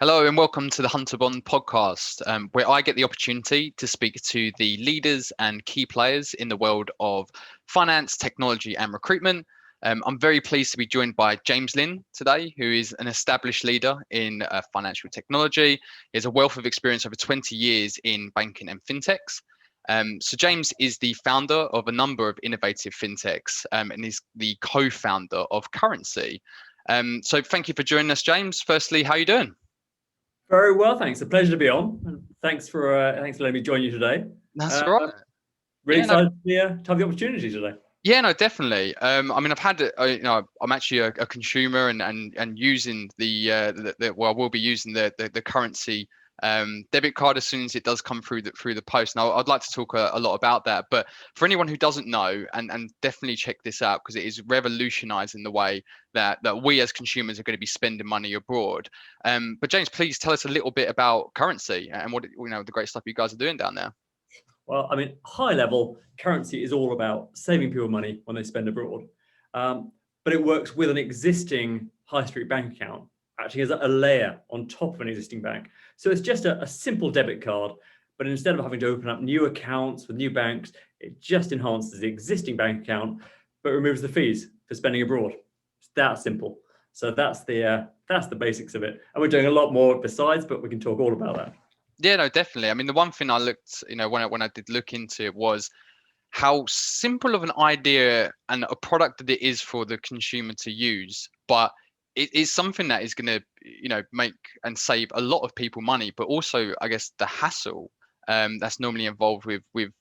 Hello and welcome to the Hunter Bond podcast, where I get the opportunity to speak to the leaders and key players in the world of finance, technology, and recruitment. I'm very pleased to be joined by James Lynn today, who is an established leader in financial technology. He has a wealth of experience over 20 years in banking and fintechs. So James is the founder of a number of innovative fintechs and is the co-founder of Currensea. So thank you for joining us, James. Firstly, how are you doing? Very well, thanks. A pleasure to be on. And thanks for letting me join you today. That's right. Really excited to have the opportunity today. Yeah, no, definitely. I mean, I've had, I'm actually a consumer and using I will be using the Currensea debit card as soon as it does come through the post. Now, I'd like to talk a lot about that, but for anyone who doesn't know, and definitely check this out because it is revolutionising the way that we as consumers are going to be spending money abroad. But James, please tell us a little bit about Currensea and what the great stuff you guys are doing down there. Well, I mean, high level, Currensea is all about saving people money when they spend abroad. But it works with an existing high street bank account, actually as a layer on top of an existing bank. So it's just a simple debit card, but instead of having to open up new accounts with new banks, it just enhances the existing bank account, but removes the fees for spending abroad. It's that simple. So that's the basics of it. And we're doing a lot more besides, but we can talk all about that. Yeah, no, definitely. I mean, the one thing I looked, when I did look into it was how simple of an idea and a product that it is for the consumer to use, but it is something that is going to, make and save a lot of people money, but also, I guess, the hassle that's normally involved with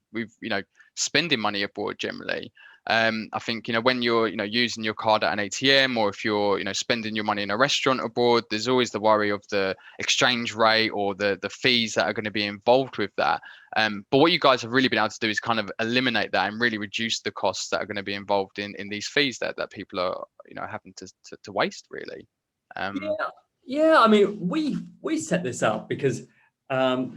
spending money abroad generally. I think when you're using your card at an ATM, or if you're spending your money in a restaurant abroad, there's always the worry of the exchange rate or the fees that are going to be involved with that. But what you guys have really been able to do is kind of eliminate that and really reduce the costs that are going to be involved in these fees that people are having to waste really. Yeah. I mean, we set this up because I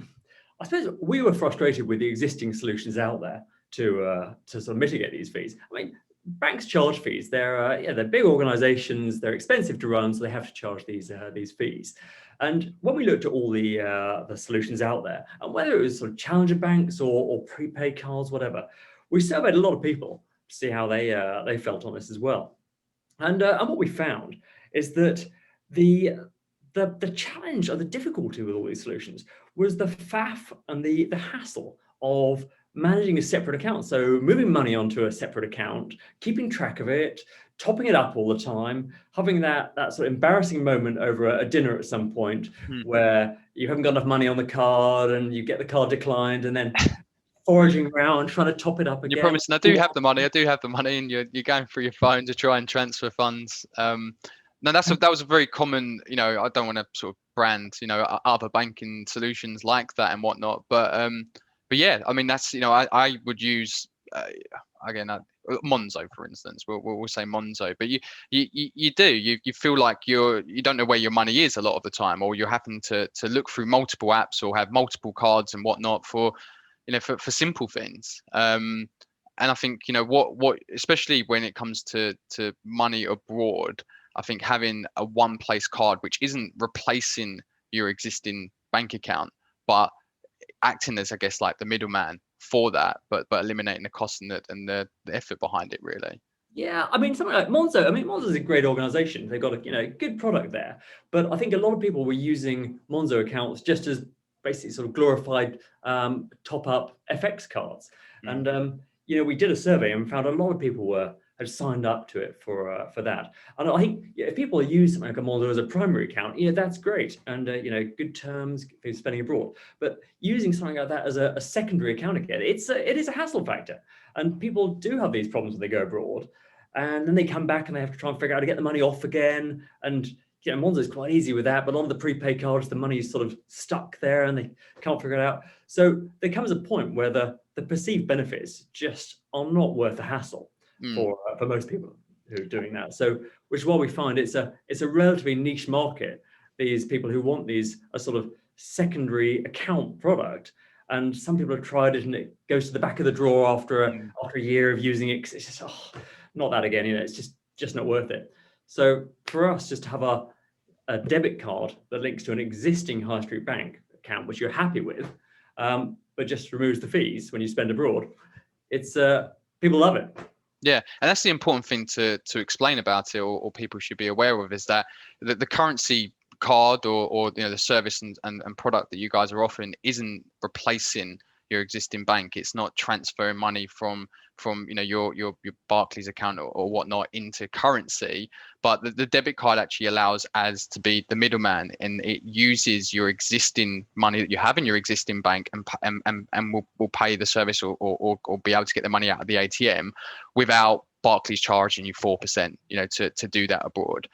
suppose we were frustrated with the existing solutions out there to sort of mitigate these fees. I mean, banks charge fees. They're big organizations. They're expensive to run, so they have to charge these fees. And when we looked at all the solutions out there, and whether it was sort of challenger banks or prepaid cards, whatever, we surveyed a lot of people to see how they felt on this as well. And what we found is that the challenge or the difficulty with all these solutions was the faff and the hassle of managing a separate account. So moving money onto a separate account, keeping track of it, topping it up all the time, having that sort of embarrassing moment over a dinner at some point where you haven't got enough money on the card and you get the card declined, and then foraging around trying to top it up again. You're promising, I do have the money, and you're going through your phone to try and transfer funds. No, that was a very common, I don't want to sort of brand, other banking solutions like that and whatnot, but yeah, I mean, that's, I would use, again, Monzo, for instance. We'll say Monzo, but you feel like you don't know where your money is a lot of the time, or you're having to look through multiple apps or have multiple cards and whatnot for simple things. And I think, what especially when it comes to money abroad, I think having a one place card, which isn't replacing your existing bank account, but acting as, I guess, like the middleman for that, but eliminating the cost and the effort behind it, really. Yeah, I mean, something like Monzo. I mean, Monzo is a great organization. They've got a good product there. But I think a lot of people were using Monzo accounts just as basically sort of glorified top-up FX cards. And we did a survey and found a lot of people had signed up to it for that. And I think if people use something like a Monzo as a primary account, that's great, and good terms for spending abroad. But using something like that as a secondary account again, it is a hassle factor, and people do have these problems when they go abroad, and then they come back and they have to try and figure out how to get the money off again. And Monzo is quite easy with that, but a lot of the prepaid cards, the money is sort of stuck there and they can't figure it out. So there comes a point where the perceived benefits just are not worth the hassle for most people who are doing that. So, which is why we find it's a relatively niche market. These people who want a sort of secondary account product, and some people have tried it and it goes to the back of the drawer after a year of using it. It's just not that again. It's just not worth it. So for us, just to have a debit card that links to an existing high street bank account, which you're happy with, but just removes the fees when you spend abroad, it's people love it. Yeah, and that's the important thing to explain about it, or people should be aware of, is that the currency card or the service and product that you guys are offering isn't replacing your existing bank. It's not transferring money from your Barclays account or whatnot into Currensea, but the debit card actually allows as to be the middleman, and it uses your existing money that you have in your existing bank and will pay the service or be able to get the money out of the ATM without Barclays charging you 4%, to do that abroad.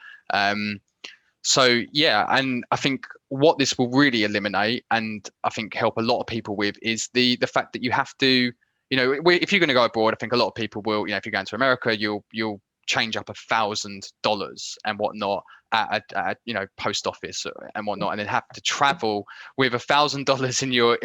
So yeah, and I think what this will really eliminate, and I think help a lot of people with, is the fact that you have to, if you're going to go abroad, I think a lot of people will, if you're going to America, you'll change up $1,000 and whatnot at post office and whatnot, and then have to travel with $1,000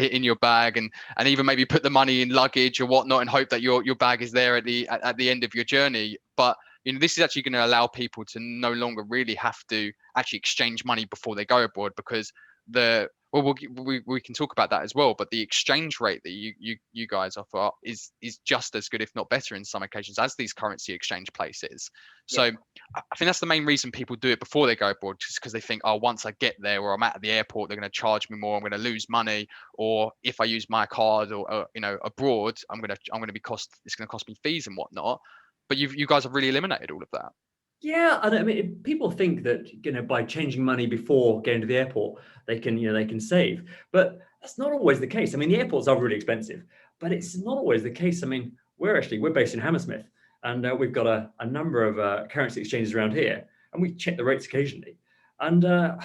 in your bag, and even maybe put the money in luggage or whatnot, and hope that your bag is there at the end of your journey. But this is actually going to allow people to no longer really have to actually exchange money before they go abroad, because we can talk about that as well, but the exchange rate that you guys offer is just as good, if not better, in some occasions as these currency exchange places. So I think that's the main reason people do it before they go abroad, just because they think, oh, once I get there or I'm at the airport, they're going to charge me more, I'm going to lose money, or if I use my card or abroad, it's going to cost me fees and whatnot. But you guys have really eliminated all of that. Yeah, and I mean, people think that by changing money before getting to the airport, they can save, but that's not always the case. I mean, the airports are really expensive, but it's not always the case. I mean, we're based in Hammersmith, and we've got a number of currency exchanges around here, and we check the rates occasionally. And I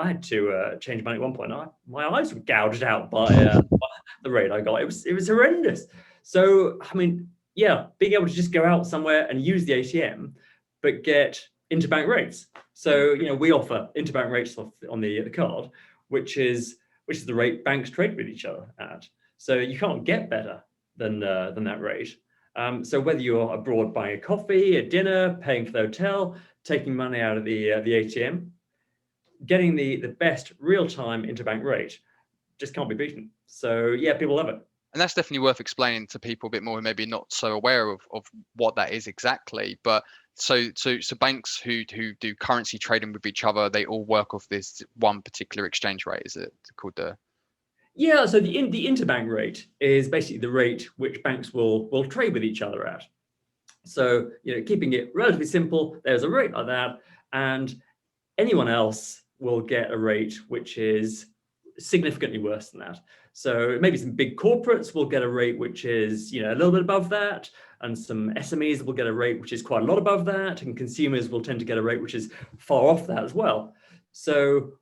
had to change money at one point. My eyes were gouged out by the rate I got. It was horrendous. So I mean, yeah, being able to just go out somewhere and use the ATM, but get interbank rates. So we offer interbank rates on the card, which is the rate banks trade with each other at. So you can't get better than that rate. So whether you're abroad buying a coffee, a dinner, paying for the hotel, taking money out of the ATM, getting the best real-time interbank rate just can't be beaten. So yeah, people love it. And that's definitely worth explaining to people a bit more who maybe not so aware of what that is exactly. But so banks who do currency trading with each other, they all work off this one particular exchange rate. Is it called the? Yeah, so the interbank rate is basically the rate which banks will trade with each other at. So keeping it relatively simple, there's a rate like that, and anyone else will get a rate which is significantly worse than that. So maybe some big corporates will get a rate which is a little bit above that, and some SMEs will get a rate which is quite a lot above that, and consumers will tend to get a rate which is far off that as well. So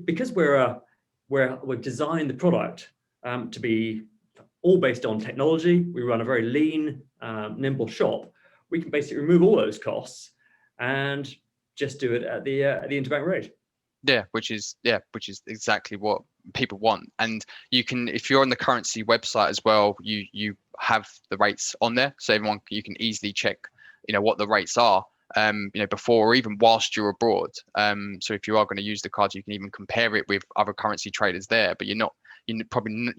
because we've designed the product to be all based on technology, we run a very lean, nimble shop. We can basically remove all those costs and just do it at the interbank rate. Yeah, which is exactly what people want. And you can, if you're on the Currensea website as well, you have the rates on there, so you can easily check, what the rates are, before or even whilst you're abroad. So if you are going to use the card, you can even compare it with other currency traders there. But you're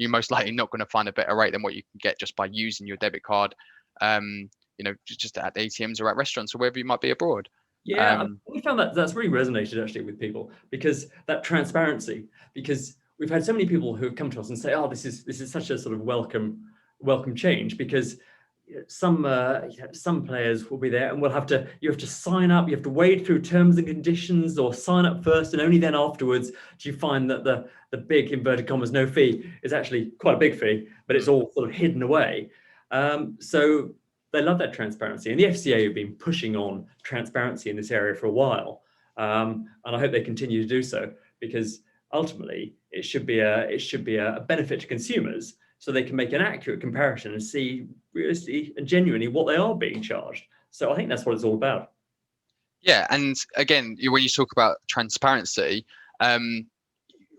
most likely not going to find a better rate than what you can get just by using your debit card, just at ATMs or at restaurants or wherever you might be abroad. Yeah, we found that's really resonated actually with people, because that transparency. Because we've had so many people who have come to us and say, "Oh, this is such a sort of welcome change," because some players will be there and you have to sign up, you have to wade through terms and conditions, or sign up first, and only then afterwards do you find that the big inverted commas no fee is actually quite a big fee, but it's all sort of hidden away. So they love that transparency, and the FCA have been pushing on transparency in this area for a while, and I hope they continue to do so, because ultimately it should be a benefit to consumers, so they can make an accurate comparison and see realistically and genuinely what they are being charged. So I think that's what it's all about. Yeah, and again, when you talk about transparency,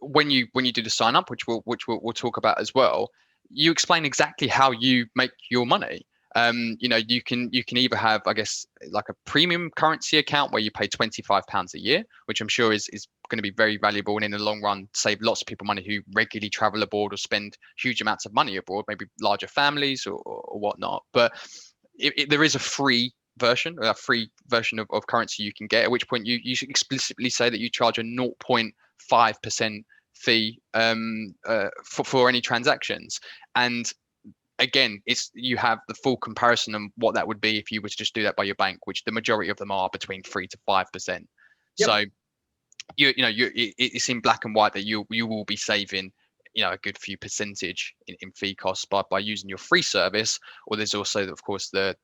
when you do the sign up, which we'll talk about as well, you explain exactly how you make your money. You can either have, I guess, like a premium currency account where you pay £25 a year, which I'm sure is going to be very valuable and in the long run save lots of people money who regularly travel abroad or spend huge amounts of money abroad, maybe larger families or whatnot. But there is a free version, of currency you can get, at which point you should explicitly say that you charge a 0.5% fee for any transactions. And again, you have the full comparison of what that would be if you were to just do that by your bank, which the majority of them are between 3 to 5%. Yep. So it's in black and white that you will be saving a good few percentage in fee costs by using your free service. Or there's also, of course, the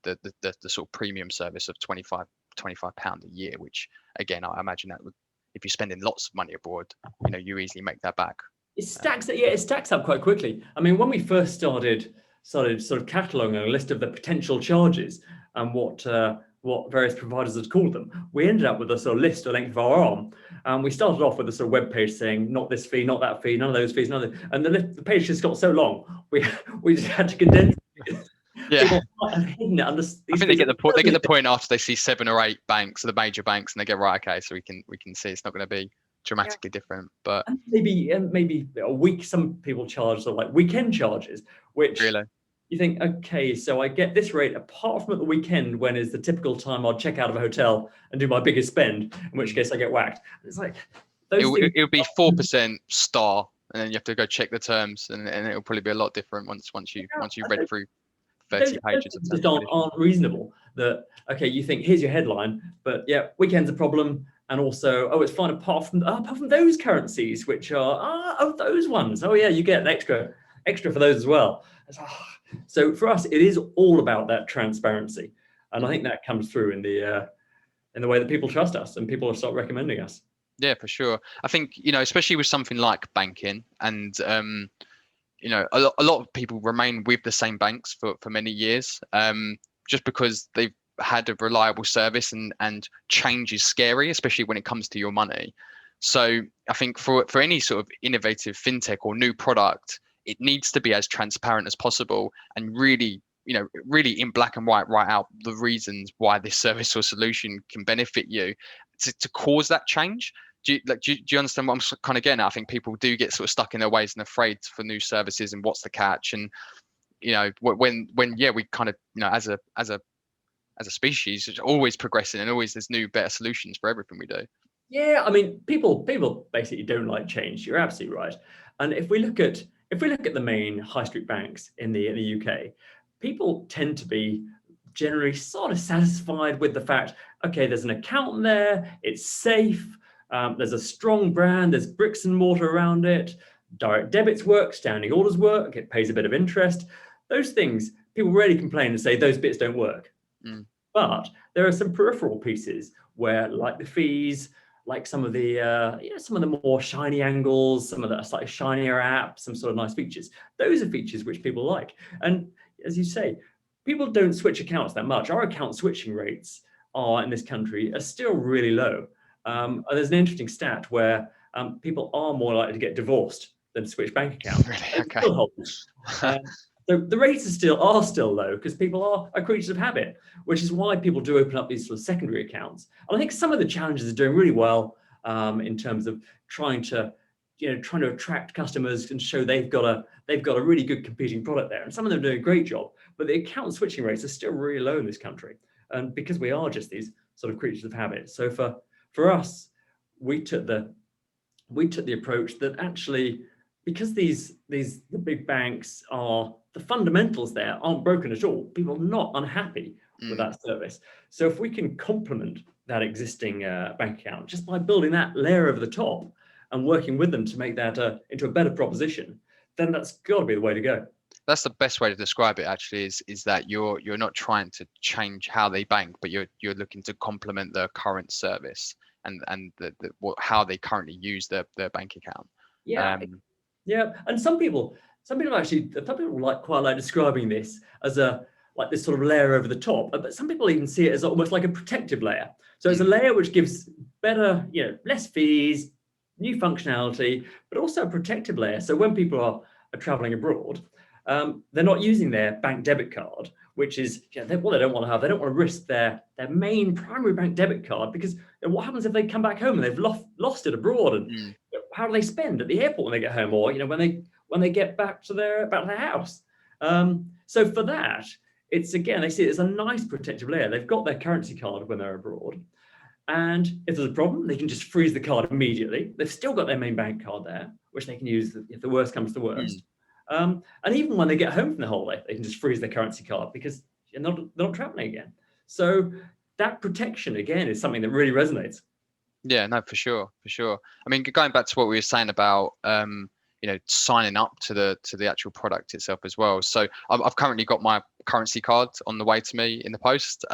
sort of premium service of £25 a year, which again, I imagine that would, if you're spending lots of money abroad, you easily make that back. It stacks up quite quickly. I mean, when we first started sort of cataloging a list of the potential charges and what various providers had called them, we ended up with a sort of list the length of our arm. We started off with a sort of web page saying not this fee, not that fee, none of those fees, none of and the page just got so long we just had to condense it. Yeah, I think they get the point after they see 7 or 8 banks, the major banks, and they go, right, okay, so we can see it's not going to be dramatically different. But maybe a week, some people charge sort of like weekend charges, which really, you think, okay, so I get this rate apart from at the weekend when is the typical time I'll check out of a hotel and do my biggest spend, in which case I get whacked. It's like it would be 4% star, and then you have to go check the terms, and it'll probably be a lot different once you read through 30 pages of just aren't reasonable. That okay, you think here's your headline, but yeah, weekend's a problem. And also, it's fine apart from those currencies, which are those ones. Oh yeah, you get an extra for those as well. So for us, it is all about that transparency, and I think that comes through in the way that people trust us and people start recommending us. Yeah, for sure. I think especially with something like banking, and a lot of people remain with the same banks for many years, just because they've had a reliable service, and change is scary, especially when it comes to your money. So I think for any sort of innovative fintech or new product, it needs to be as transparent as possible, and really in black and white write out the reasons why this service or solution can benefit you to cause that change. Do you understand what I'm kind of getting at? I think people do get sort of stuck in their ways and afraid for new services and what's the catch. And when we kind of as a species, it's always progressing, and always there's new, better solutions for everything we do. Yeah, I mean, people basically don't like change. You're absolutely right. And if we look at the main high street banks in the UK, people tend to be generally sort of satisfied with the fact, okay, there's an account there, it's safe, there's a strong brand, there's bricks and mortar around it, direct debits work, standing orders work, it pays a bit of interest. Those things, people rarely complain and say those bits don't work. But there are some peripheral pieces where, like the fees, like some of the more shiny angles, some of the slightly shinier apps, some sort of nice features. Those are features which people like. And as you say, people don't switch accounts that much. Our account switching rates in this country are still really low. There's an interesting stat where people are more likely to get divorced than to switch bank accounts. Really? Okay. So the rates are still low because people are creatures of habit, which is why people do open up these sort of secondary accounts. And I think some of the challenges are doing really well in terms of trying to attract customers and show they've got a really good competing product there. And some of them are doing a great job, but the account switching rates are still really low in this country. And because we are just these sort of creatures of habit. So for us, we took the approach that actually, because the big banks the fundamentals there aren't broken at all. People are not unhappy with that service. So if we can complement that existing bank account just by building that layer over the top and working with them to make that into a better proposition, then that's got to be the way to go. That's the best way to describe it. Actually, is that you're not trying to change how they bank, but you're looking to complement their current service and how they currently use their bank account. Yeah. And some people quite like describing this as this sort of layer over the top, but some people even see it as almost like a protective layer. So it's a layer which gives better, less fees, new functionality, but also a protective layer. So when people are traveling abroad, they're not using their bank debit card, which is what they don't want to have. They don't want to risk their main primary bank debit card, because what happens if they come back home and they've lost it abroad, and how do they spend at the airport when they get home, or when they get back to their house? So for that, it's, again, they see it as a nice protective layer. They've got their currency card when they're abroad, and if there's a problem, they can just freeze the card immediately. They've still got their main bank card there, which they can use if the worst comes to worst. And even when they get home from the holiday, they can just freeze their currency card, because they're not traveling again. So that protection, again, is something that really resonates. Yeah, no, for sure, for sure. I mean, going back to what we were saying about signing up to the actual product itself as well. So I've currently got my currency card on the way to me in the post.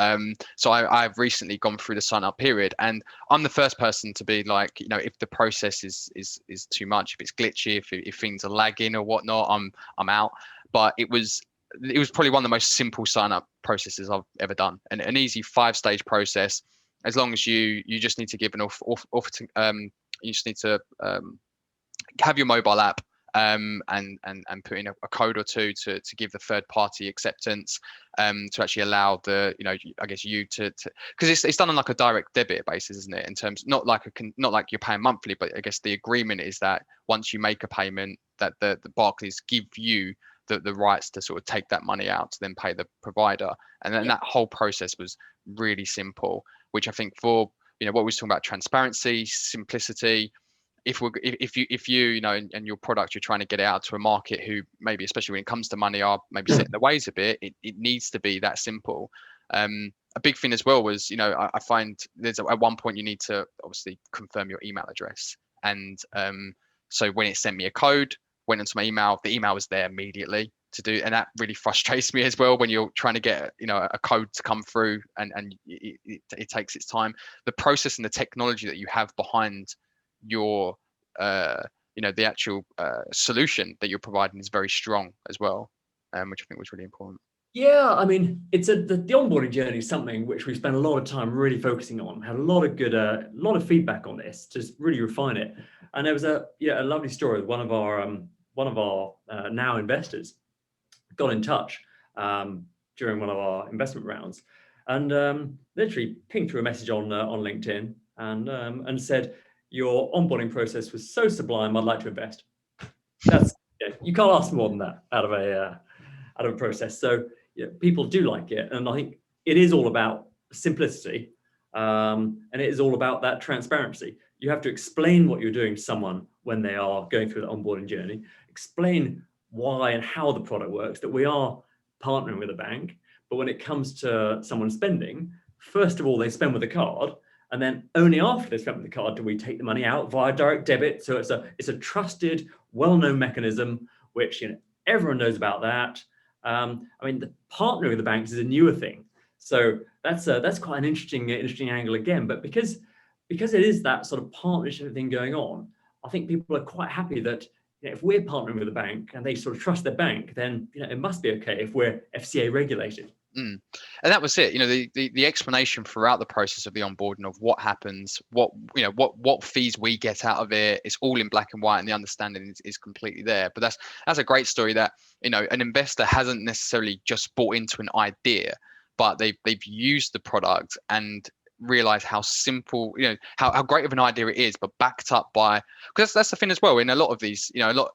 So I've recently gone through the sign up period, and I'm the first person to be like, if the process is too much, if it's glitchy, if things are lagging or whatnot, I'm out. But it was probably one of the most simple sign up processes I've ever done, and an easy 5-stage process. As long as you just need to give an you just need to have your mobile app, and put in a code or two to give the third party acceptance, to actually allow the I guess you to because it's done on like a direct debit basis, isn't it? In terms, not like you're paying monthly, but I guess the agreement is that once you make a payment, that the Barclays give you the rights to sort of take that money out to then pay the provider, and then that whole process was really simple, which I think for what we was talking about, transparency, simplicity. If you and your product, you're trying to get it out to a market who maybe, especially when it comes to money, are maybe set in their ways a bit, it needs to be that simple. A big thing as well was, I find there's at one point you need to obviously confirm your email address, and so when it sent me a code, went into my email, the email was there immediately to do, and that really frustrates me as well when you're trying to get a code to come through, and it takes its time. The process and the technology that you have behind your the actual solution that you're providing is very strong as well, which I think was really important. Yeah, I mean, it's the onboarding journey is something which we spent a lot of time really focusing on. Had a lot of good, lot of feedback on this to really refine it. And there was a lovely story with one of our now investors got in touch during one of our investment rounds, and literally pinged through a message on LinkedIn, and said, "Your onboarding process was so sublime, I'd like to invest." That's you can't ask more than that out of a process. So people do like it, and I think it is all about simplicity, and it is all about that transparency. You have to explain what you're doing to someone when they are going through the onboarding journey. Explain why and how the product works, that we are partnering with a bank, but when it comes to someone spending, first of all, they spend with a card, and then only after they spend with the card do we take the money out via direct debit. So it's a trusted, well-known mechanism, which everyone knows about that. I mean, the partnering with the banks is a newer thing, so that's quite an interesting angle again. But because it is that sort of partnership thing going on, I think people are quite happy that if we're partnering with a bank and they sort of trust their bank, then it must be okay if we're FCA regulated. And that was it. The explanation throughout the process of the onboarding of what happens, what fees we get out of it, it's all in black and white, and the understanding is completely there. But that's a great story that an investor hasn't necessarily just bought into an idea, but they've used the product and realize how simple, how great of an idea it is, but backed up by, because that's the thing as well in a lot of these, a lot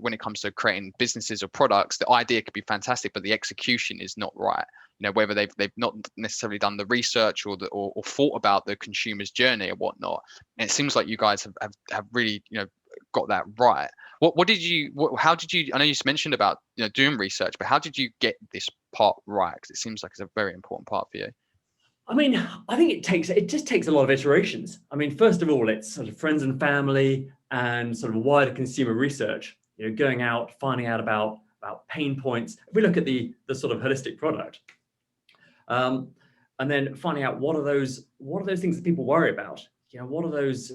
when it comes to creating businesses or products, the idea could be fantastic, but the execution is not right. Whether they've not necessarily done the research or thought about the consumer's journey or whatnot. And it seems like you guys have really got that right. How did you, I know you mentioned about doing research, but how did you get this part right? Because it seems like it's a very important part for you. I mean, I think it just takes a lot of iterations. I mean, first of all, it's sort of friends and family and sort of wider consumer research, going out, finding out about pain points. If we look at the sort of holistic product, and then finding out what are those things that people worry about? What are those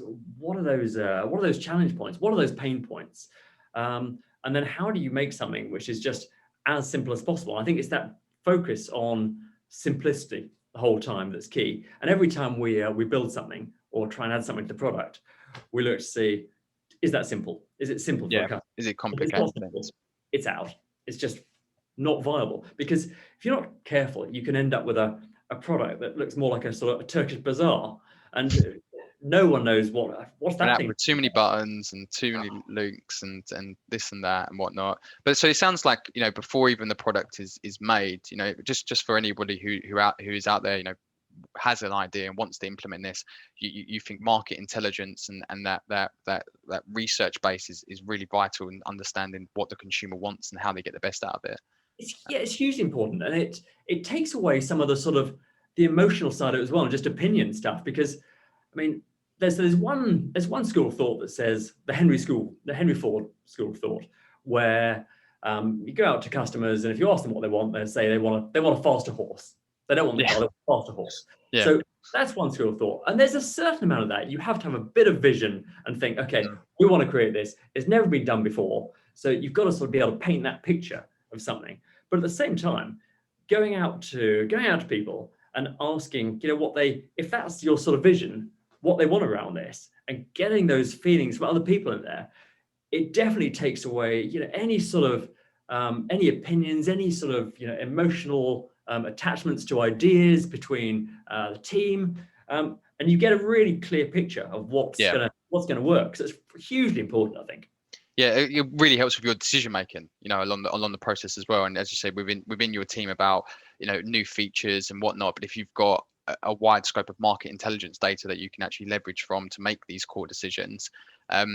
challenge points? What are those pain points? And then how do you make something which is just as simple as possible? I think it's that focus on simplicity the whole time that's key. And every time we build something or try and add something to the product, we look to see, is that simple? Is it simple for a customer? Is it complicated? It's out. it's just not viable, because if you're not careful, you can end up with a product that looks more like a sort of a Turkish bazaar, and no one knows what's An that app thing. with too many buttons and too many links and this and that and whatnot. But so it sounds like, before even the product is made, just for anybody who is out there, has an idea and wants to implement this, you think market intelligence and that research base is really vital in understanding what the consumer wants and how they get the best out of it. It's hugely important, and it takes away some of the sort of the emotional side of it as well, and just opinion stuff. Because I mean, there's one school of thought that says the Henry Ford school of thought, where you go out to customers, and if you ask them what they want, they say they want a faster horse. They don't want the car, they want a faster horse. Yeah. So that's one school of thought. And there's a certain amount of that. You have to have a bit of vision and think, okay, we want to create this. It's never been done before. So you've got to sort of be able to paint that picture of something. But at the same time, going out to people and asking, if that's your sort of vision, what they want around this, and getting those feelings from other people in there, it definitely takes away, any sort of any opinions, any sort of emotional attachments to ideas between the team, and you get a really clear picture of what's gonna work. So it's hugely important, I think. Yeah, it really helps with your decision making, along the process as well. And as you say, within your team about new features and whatnot. But if you've got a wide scope of market intelligence data that you can actually leverage from to make these core decisions. But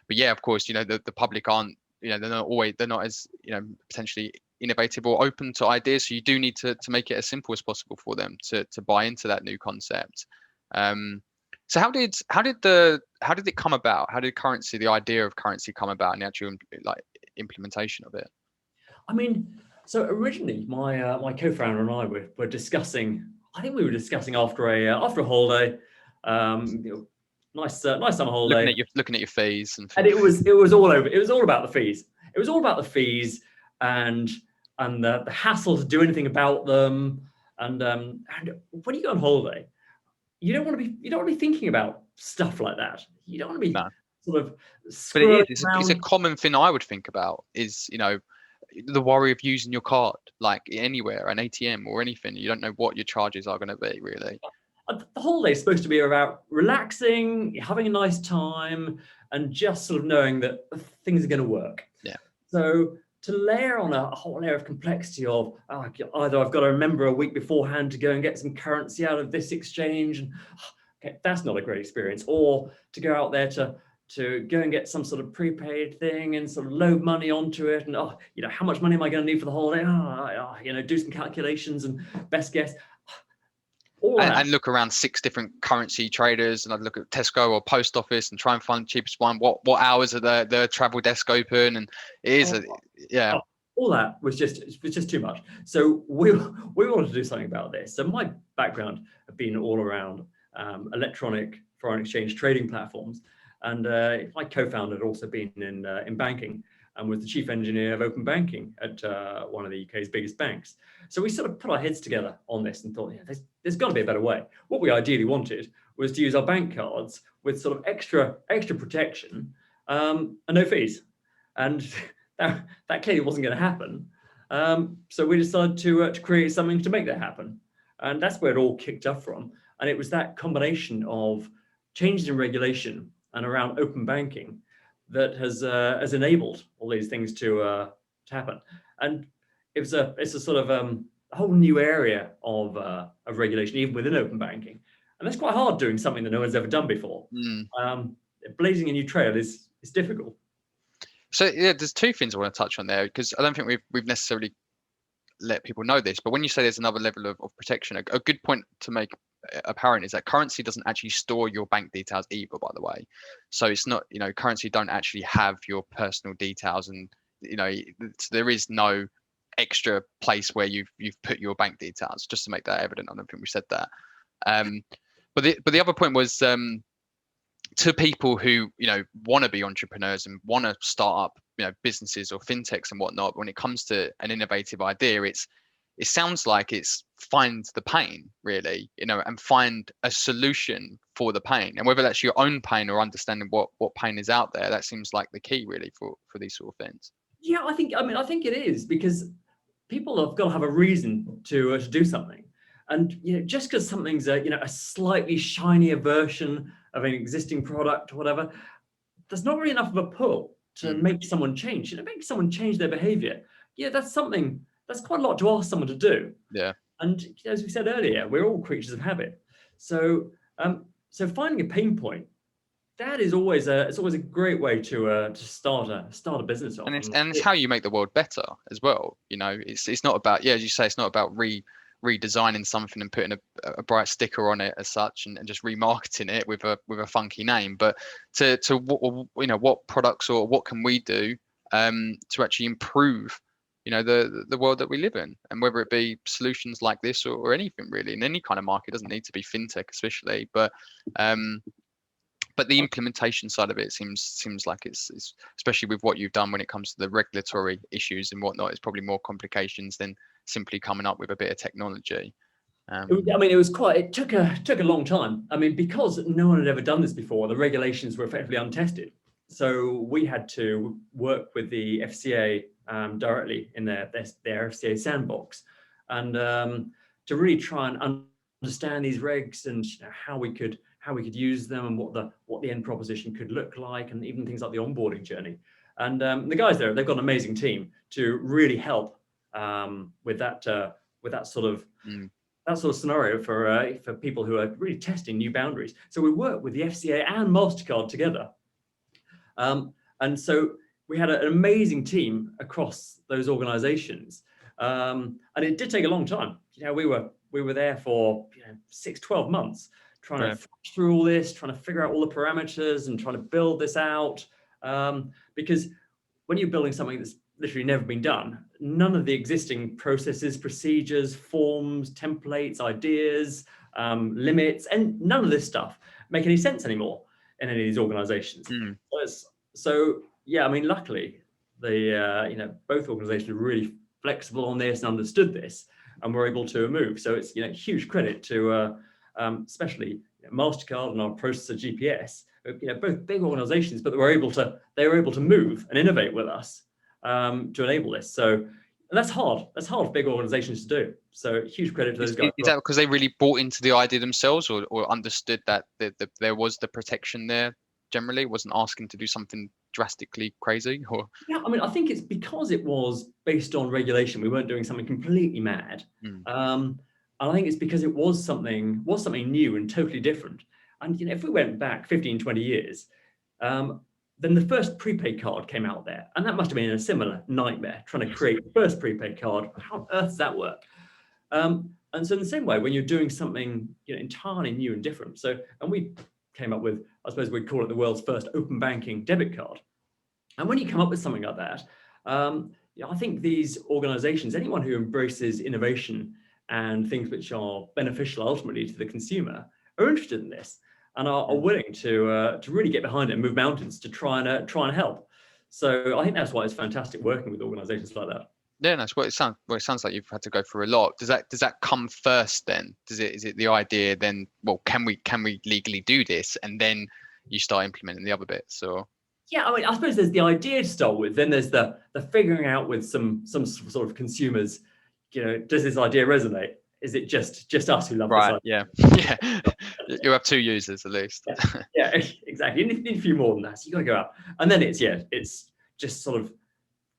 yeah, of course, the public aren't, they're not as potentially innovative or open to ideas. So you do need to make it as simple as possible for them to buy into that new concept. So how did it come about? How did the idea of Currensea come about, and the actual implementation of it? I mean, so originally my co-founder and I were discussing. I think we were discussing after a holiday, nice summer holiday. Looking at your fees and it was all over. It was all about the fees. It was all about the fees and the hassle to do anything about them. And when you go on holiday, you don't want to be thinking about stuff like that. You don't want to be sort of. But it's a common thing I would think about is the worry of using your card like anywhere, an ATM or anything. You don't know what your charges are going to be, really. The holiday is supposed to be about relaxing, having a nice time, and just sort of knowing that things are going to work. Yeah. So to layer on a whole layer of complexity of either I've got to remember a week beforehand to go and get some currency out of this exchange, and okay, that's not a great experience. Or to go out there to go and get some sort of prepaid thing and sort of load money onto it, and how much money am I going to need for the holiday? Do some calculations and best guess. And look around 6 different currency traders, and I'd look at Tesco or post office and try and find the cheapest one. What hours are the travel desk open? And it is all that was just too much. So we wanted to do something about this. So my background had been all around electronic foreign exchange trading platforms, and my co-founder had also been in banking and was the chief engineer of open banking at one of the UK's biggest banks. So we sort of put our heads together on this and thought, there's got to be a better way. What we ideally wanted was to use our bank cards with sort of extra protection and no fees. And that clearly wasn't going to happen. So we decided to create something to make that happen. And that's where it all kicked off from. And it was that combination of changes in regulation and around open banking that has enabled all these things to happen. And it's a sort of a whole new area of regulation, even within open banking. And that's quite hard, doing something that no one's ever done before. Blazing a new trail is difficult. So yeah, there's 2 things I want to touch on there, because I don't think we've necessarily let people know this. But when you say there's another level of protection, a good point to make apparent is that Currensea doesn't actually store your bank details either, by the way. So it's not, Currensea don't actually have your personal details, and there is no extra place where you've put your bank details, just to make that evident. I don't think we said that. But the other point was to people who want to be entrepreneurs and want to start up businesses or fintechs and whatnot. When it comes to an innovative idea, it sounds like it's find the pain, really, and find a solution for the pain. And whether that's your own pain or understanding what pain is out there, that seems like the key, really, for these sort of things. Yeah, I think it is, because people have got to have a reason to do something. And just because something's a slightly shinier version of an existing product or whatever, there's not really enough of a pull to make someone change. Make someone change their behavior. Yeah, that's quite a lot to ask someone to do. Yeah. And as we said earlier, we're all creatures of habit. So so finding a pain point, that is always a great way to start a business off. And it's how you make the world better as well. It's not about, yeah, as you say, it's not about redesigning something and putting a bright sticker on it as such, and just remarketing it with a funky name, but to what products or what can we do to actually improve the world that we live in, and whether it be solutions like this or anything really in any kind of market. It doesn't need to be fintech especially, but the implementation side of it seems like it's especially with what you've done when it comes to the regulatory issues and whatnot, it's probably more complications than simply coming up with a bit of technology. It took a long time. Because no one had ever done this before, the regulations were effectively untested. So we had to work with the FCA directly in their FCA sandbox, and to really try and understand these regs and how we could use them, and what the end proposition could look like, and even things like the onboarding journey. And the guys there, they've got an amazing team to really help with that sort of scenario for people who are really testing new boundaries. So we work with the FCA and MasterCard together, and so we had an amazing team across those organizations, and it did take a long time. We were there for 6-12 months trying to thrash through all this, trying to figure out all the parameters and trying to build this out, because when you're building something that's literally never been done, none of the existing processes, procedures, forms, templates, ideas, limits, and none of this stuff make any sense anymore in any of these organizations. So yeah, luckily both organizations are really flexible on this and understood this, and were able to move. So it's huge credit to especially MasterCard and our processor GPS, both big organizations, but they were able to move and innovate with us to enable this. So that's hard. That's hard for big organizations to do. So huge credit to those guys. Is that because they really bought into the idea themselves, or understood that there was the protection there generally, wasn't asking to do something drastically crazy? Or yeah, I think it's because it was based on regulation. We weren't doing something completely mad. And I think it's because it was something new and totally different. And if we went back 15, 20 years, then the first prepaid card came out there, and that must have been a similar nightmare trying to create the first prepaid card. How on earth does that work? And so in the same way, when you're doing something entirely new and different, and we came up with, I suppose we'd call it the world's first open banking debit card. And when you come up with something like that, I think these organizations, anyone who embraces innovation and things which are beneficial ultimately to the consumer, are interested in this and are willing to really get behind it and move mountains to try and help. So I think that's why it's fantastic working with organizations like that. Yeah, that's what it sounds. Well, it sounds like you've had to go through a lot. Does that come first then? Is it the idea then? Well, can we legally do this, and then you start implementing the other bits? Or yeah, I suppose there's the idea to start with. Then there's the figuring out with some sort of consumers. Does this idea resonate? Is it just us who love this idea? Yeah, yeah. You have 2 users at least. Yeah, exactly. You need a few more than that. So you got to go out, and then it's just sort of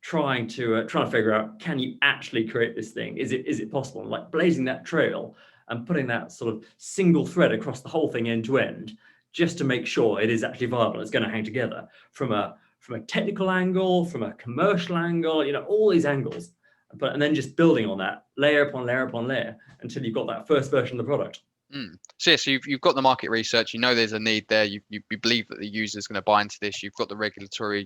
trying to figure out, can you actually create this thing? Is it possible? And like blazing that trail and putting that sort of single thread across the whole thing end to end, just to make sure it is actually viable. It's going to hang together from a technical angle, from a commercial angle, all these angles. And then just building on that layer upon layer upon layer until you've got that first version of the product. So yeah, so you've got the market research. There's a need there. You believe that the user is going to buy into this. You've got the regulatory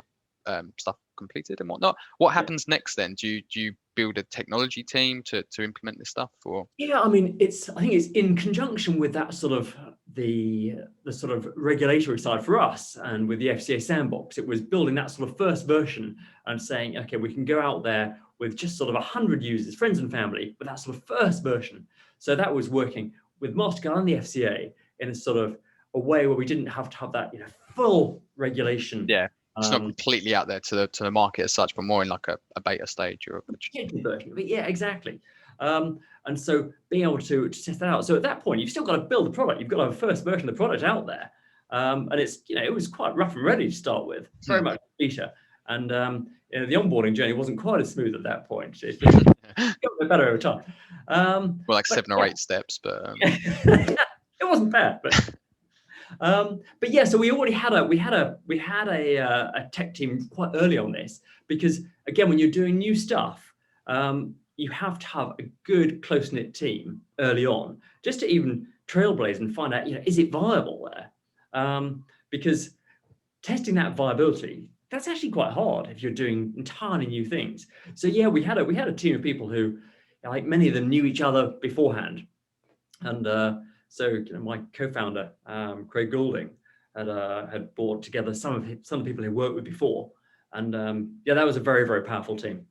stuff completed and whatnot. What happens next then? Do you build a technology team to implement this stuff? Or yeah, I think it's in conjunction with that sort of the sort of regulatory side for us, and with the FCA sandbox, it was building that sort of first version and saying, okay, we can go out there with just sort of 100 users, friends and family, with that sort of first version. So that was working with MasterCard and the FCA in a sort of a way where we didn't have to have that full regulation It's not completely out there to the market as such, but more in like a beta stage or version of it. Yeah, exactly. And so being able to test that out. So at that point, you've still got to build the product. You've got to have a first version of the product out there. And it's, it was quite rough and ready to start with, very much beta. And the onboarding journey wasn't quite as smooth at that point. It got better over time. well, like 7 or 8 steps, but it wasn't bad. But yeah, so we already had a tech team quite early on this, because again, when you're doing new stuff, you have to have a good close-knit team early on, just to even trailblaze and find out, is it viable there? Because testing that viability, that's actually quite hard if you're doing entirely new things. So yeah, we had a team of people who, like, many of them knew each other beforehand, and so my co-founder, Craig Goulding, had brought together some of the people he worked with before, and that was a very, very powerful team.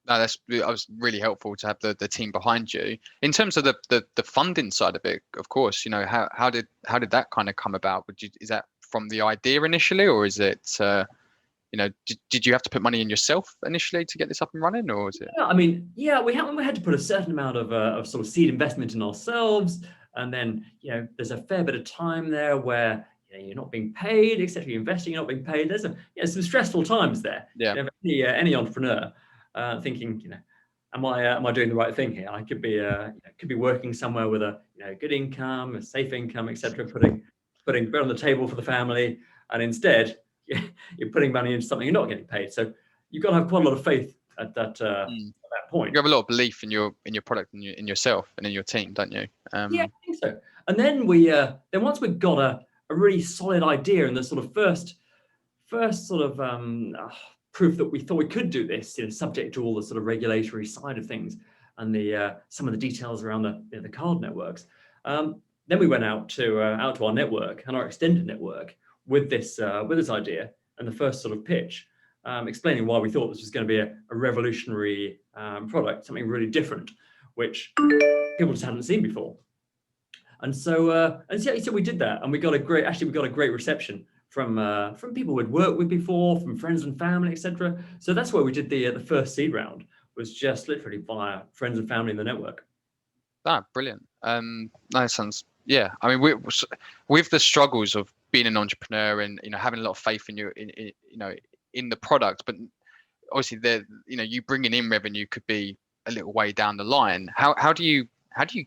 No, that was really helpful to have the team behind you. In terms of the funding side of it, of course, how did that kind of come about? Is that from the idea initially, or is it did you have to put money in yourself initially to get this up and running, or is it? Yeah, I mean, we had to put a certain amount of sort of seed investment in ourselves, and then there's a fair bit of time there where you're not being paid, etc. You're investing, you're not being paid. There's some stressful times there. Yeah. Any entrepreneur thinking, am I doing the right thing here? I could be working somewhere with a good income, a safe income, etc. Putting bread on the table for the family, and instead you're putting money into something you're not getting paid. So you've got to have quite a lot of faith at that point. You have a lot of belief in your product and in yourself and in your team, don't you? Yeah, I think so. And then once we got a really solid idea and the sort of first sort of proof that we thought we could do this, subject to all the sort of regulatory side of things and the some of the details around the card networks. Then we went out to our network and our extended network with this idea and the first sort of pitch, explaining why we thought this was going to be a revolutionary product, something really different, which people just hadn't seen before. And so we did that, and we got a great reception from people we'd worked with before, from friends and family, etc. So that's where we did the first seed round, was just literally via friends and family in the network. Brilliant. That sounds, yeah. I mean, with the struggles of being an entrepreneur and having a lot of faith in in the product, but obviously you bringing in revenue could be a little way down the line. How do you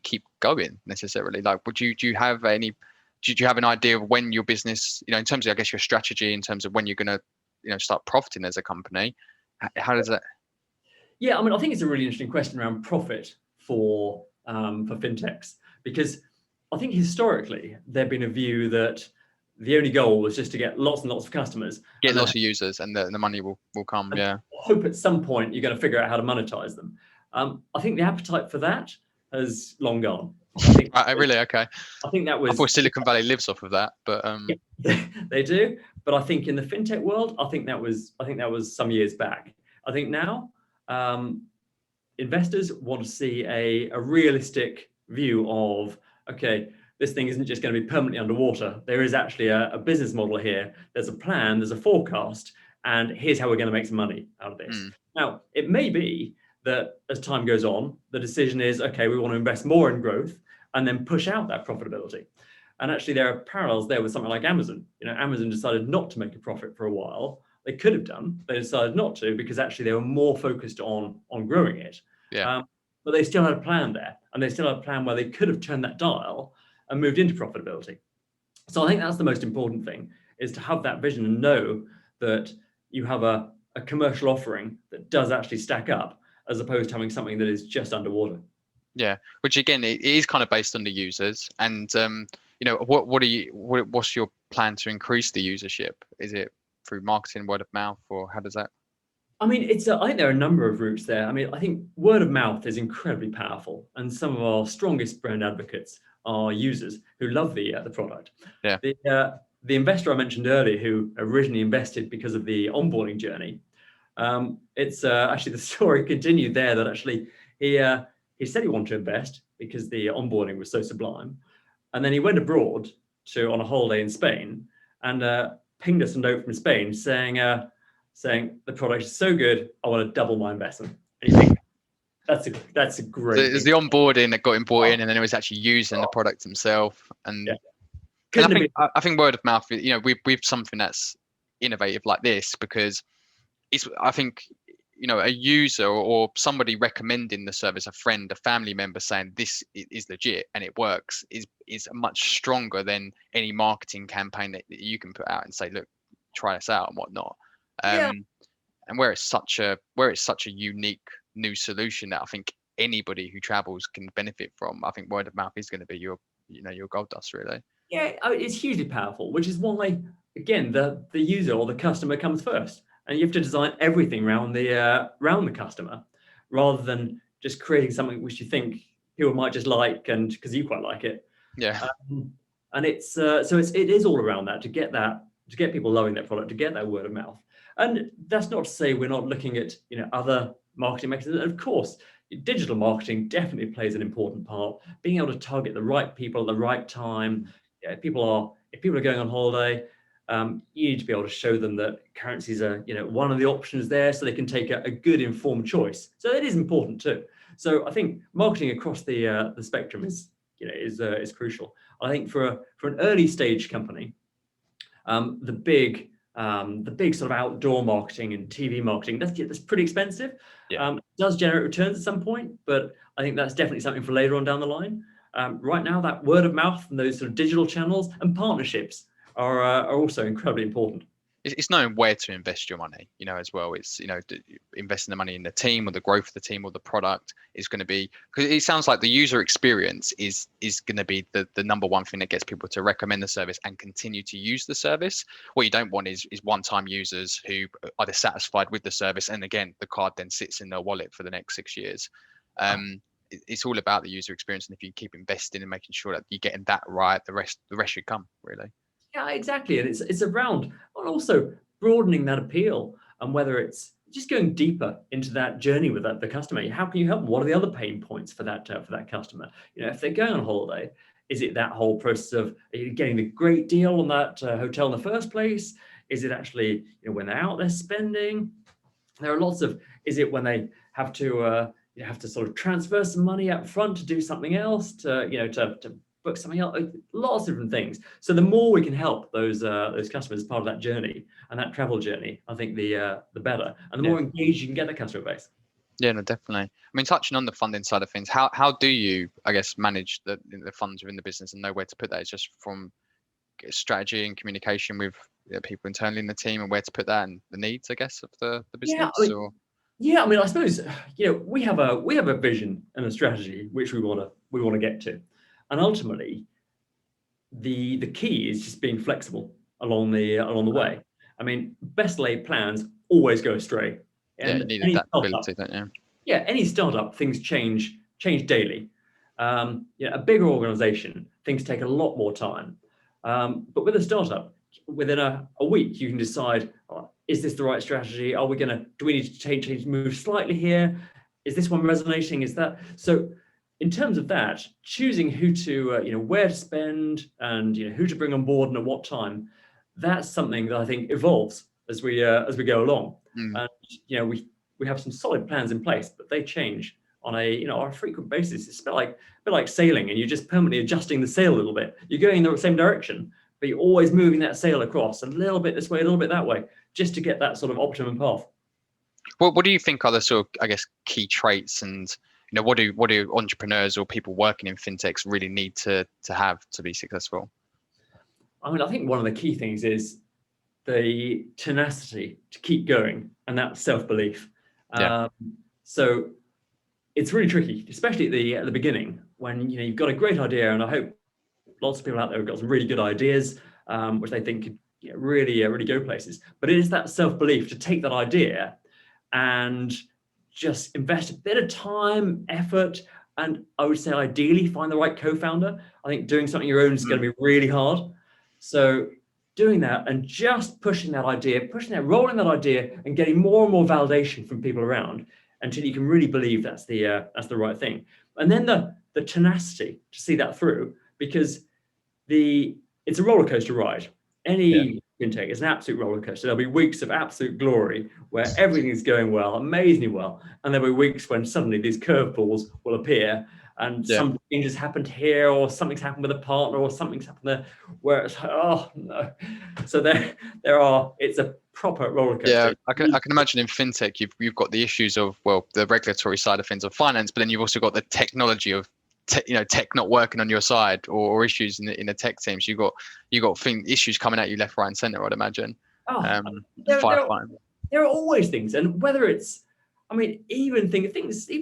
keep going necessarily? Like, do you have an idea of when your business, in terms of, I guess, your strategy, in terms of when you're going to start profiting as a company? How does that? Yeah, I mean, I think it's a really interesting question around profit for fintechs, because I think historically there'd been a view that the only goal was just to get lots and lots of customers, get lots of users, and the money will come. Yeah. Hope at some point you're going to figure out how to monetize them. I think the appetite for that has long gone. Really? Okay. I think that was. I thought Silicon Valley lives off of that, but yeah, they do. But I think in the fintech world, I think that was some years back. I think now investors want to see a realistic view of, okay, this thing isn't just going to be permanently underwater. There is actually a business model here. There's a plan, there's a forecast, and here's how we're going to make some money out of this. Now, it may be that as time goes on, the decision is, okay, we want to invest more in growth and then push out that profitability. And actually, there are parallels there with something like Amazon. Amazon decided not to make a profit for a while. They could have done. They decided not to, because actually they were more focused on growing it. Yeah. But they still had a plan there, and they still had a plan where they could have turned that dial and moved into profitability. So I think that's the most important thing, is to have that vision and know that you have a commercial offering that does actually stack up, as opposed to having something that is just underwater. Yeah, which again, it is kind of based on the users. And what's your plan to increase the usership? Is it through marketing, word of mouth, or how does that? I mean, I think there are a number of routes there. I mean, I think word of mouth is incredibly powerful, and some of our strongest brand advocates are users who love the product. Yeah. The investor I mentioned earlier, who originally invested because of the onboarding journey, it's actually the story continued there, that actually he said he wanted to invest because the onboarding was so sublime, and then he went abroad on a holiday in Spain, and pinged us a note from Spain saying the product is so good, I want to double my investment. And you think that's a So great it was thing. the onboarding that got him bought in, and then it was actually using the product himself. And, Yeah. and Couldn't I think word of mouth, we've something that's innovative like this, because I think, a user or somebody recommending the service, a friend, a family member saying this is legit and it works, is much stronger than any marketing campaign that you can put out and say, look, try this out and whatnot. yeah. And where it's such a unique new solution that I think anybody who travels can benefit from, I think word of mouth is going to be your gold dust, really. Yeah, I mean, it's hugely powerful, which is why, again, the user or the customer comes first, and you have to design everything around the customer, rather than just creating something which you think people might just like, and because you quite like it. Yeah. And it is all around that, to get people loving that product, to get that word of mouth. And that's not to say we're not looking at other marketing mechanisms. And of course, digital marketing definitely plays an important part. Being able to target the right people at the right time. If people are going on holiday, you need to be able to show them that currencies are one of the options there, so they can take a good informed choice. So it is important too. So I think marketing across the spectrum is crucial. I think for an early stage company, the big sort of outdoor marketing and TV marketing, that's pretty expensive. Yeah. It does generate returns at some point, but I think that's definitely something for later on down the line. Right now, that word of mouth and those sort of digital channels and partnerships are also incredibly important. It's knowing where to invest your money, as well. It's, investing the money in the team or the growth of the team or the product is going to be, because it sounds like the user experience is going to be the number one thing that gets people to recommend the service and continue to use the service. What you don't want is one-time users who are dissatisfied with the service, and again, the card then sits in their wallet for the next 6 years. It's all about the user experience, and if you keep investing and making sure that you're getting that right, the rest should come, really. Yeah, exactly. And it's around, and also broadening that appeal, and whether it's just going deeper into that journey with the customer. How can you help them? What are the other pain points for that customer? If they're going on holiday, is it that whole process of getting the great deal on that hotel in the first place? Is it actually when they're out there spending? There are lots of. Is it when they have to sort of transfer some money up front to do something else, to book something else? Lots of different things. So the more we can help those customers as part of that journey and that travel journey, I think the better, and the more engaged you can get the customer base. Yeah, no, definitely. I mean, touching on the funding side of things, how do you, I guess, manage the funds within the business and know where to put that? It's just from strategy and communication with people internally in the team, and where to put that, and the needs, I guess, of the business. I suppose we have a vision and a strategy which we want to get to, and ultimately the key is just being flexible along the way. I mean, best laid plans always go astray. And you need adaptability, don't you? Yeah, any startup, things change daily. A bigger organization, things take a lot more time. But with a startup, within a week, you can decide, is this the right strategy? Do we need to change, move slightly here? Is this one resonating? Is that so? In terms of that, choosing who to, where to spend, and who to bring on board and at what time, that's something that I think evolves as we go along. And we have some solid plans in place, but they change on a frequent basis. It's a bit like sailing, and you're just permanently adjusting the sail a little bit. You're going in the same direction, but you're always moving that sail across a little bit this way, a little bit that way, just to get that sort of optimum path. What do you think are the sort of, I guess, key traits, and what do entrepreneurs or people working in fintechs really need to have to be successful? I mean, I think one of the key things is the tenacity to keep going, and that self-belief. So it's really tricky, especially at the beginning, when you've got a great idea, and I hope lots of people out there have got some really good ideas, which they think could really go places. But it is that self-belief to take that idea and just invest a bit of time, effort, and I would say ideally find the right co-founder. I think doing something your own is going to be really hard. So doing that and just pushing that idea, rolling that idea, and getting more and more validation from people around until you can really believe that's the right thing. And then the tenacity to see that through, because it's a roller coaster ride. Any fintech is an absolute roller coaster. There'll be weeks of absolute glory where everything's going well, amazingly well, and there'll be weeks when suddenly these curveballs will appear, and some changes happened here, or something's happened with a partner, or something's happened there, where it's like, oh no. So it's a proper roller coaster. Yeah, I can imagine in fintech you've got the issues of, well, the regulatory side of things of finance, but then you've also got the technology of tech not working on your side, or issues in the tech teams. You got issues coming at you left, right, and center, I'd imagine. There Firefighting. are always things, and whether it's, I mean, even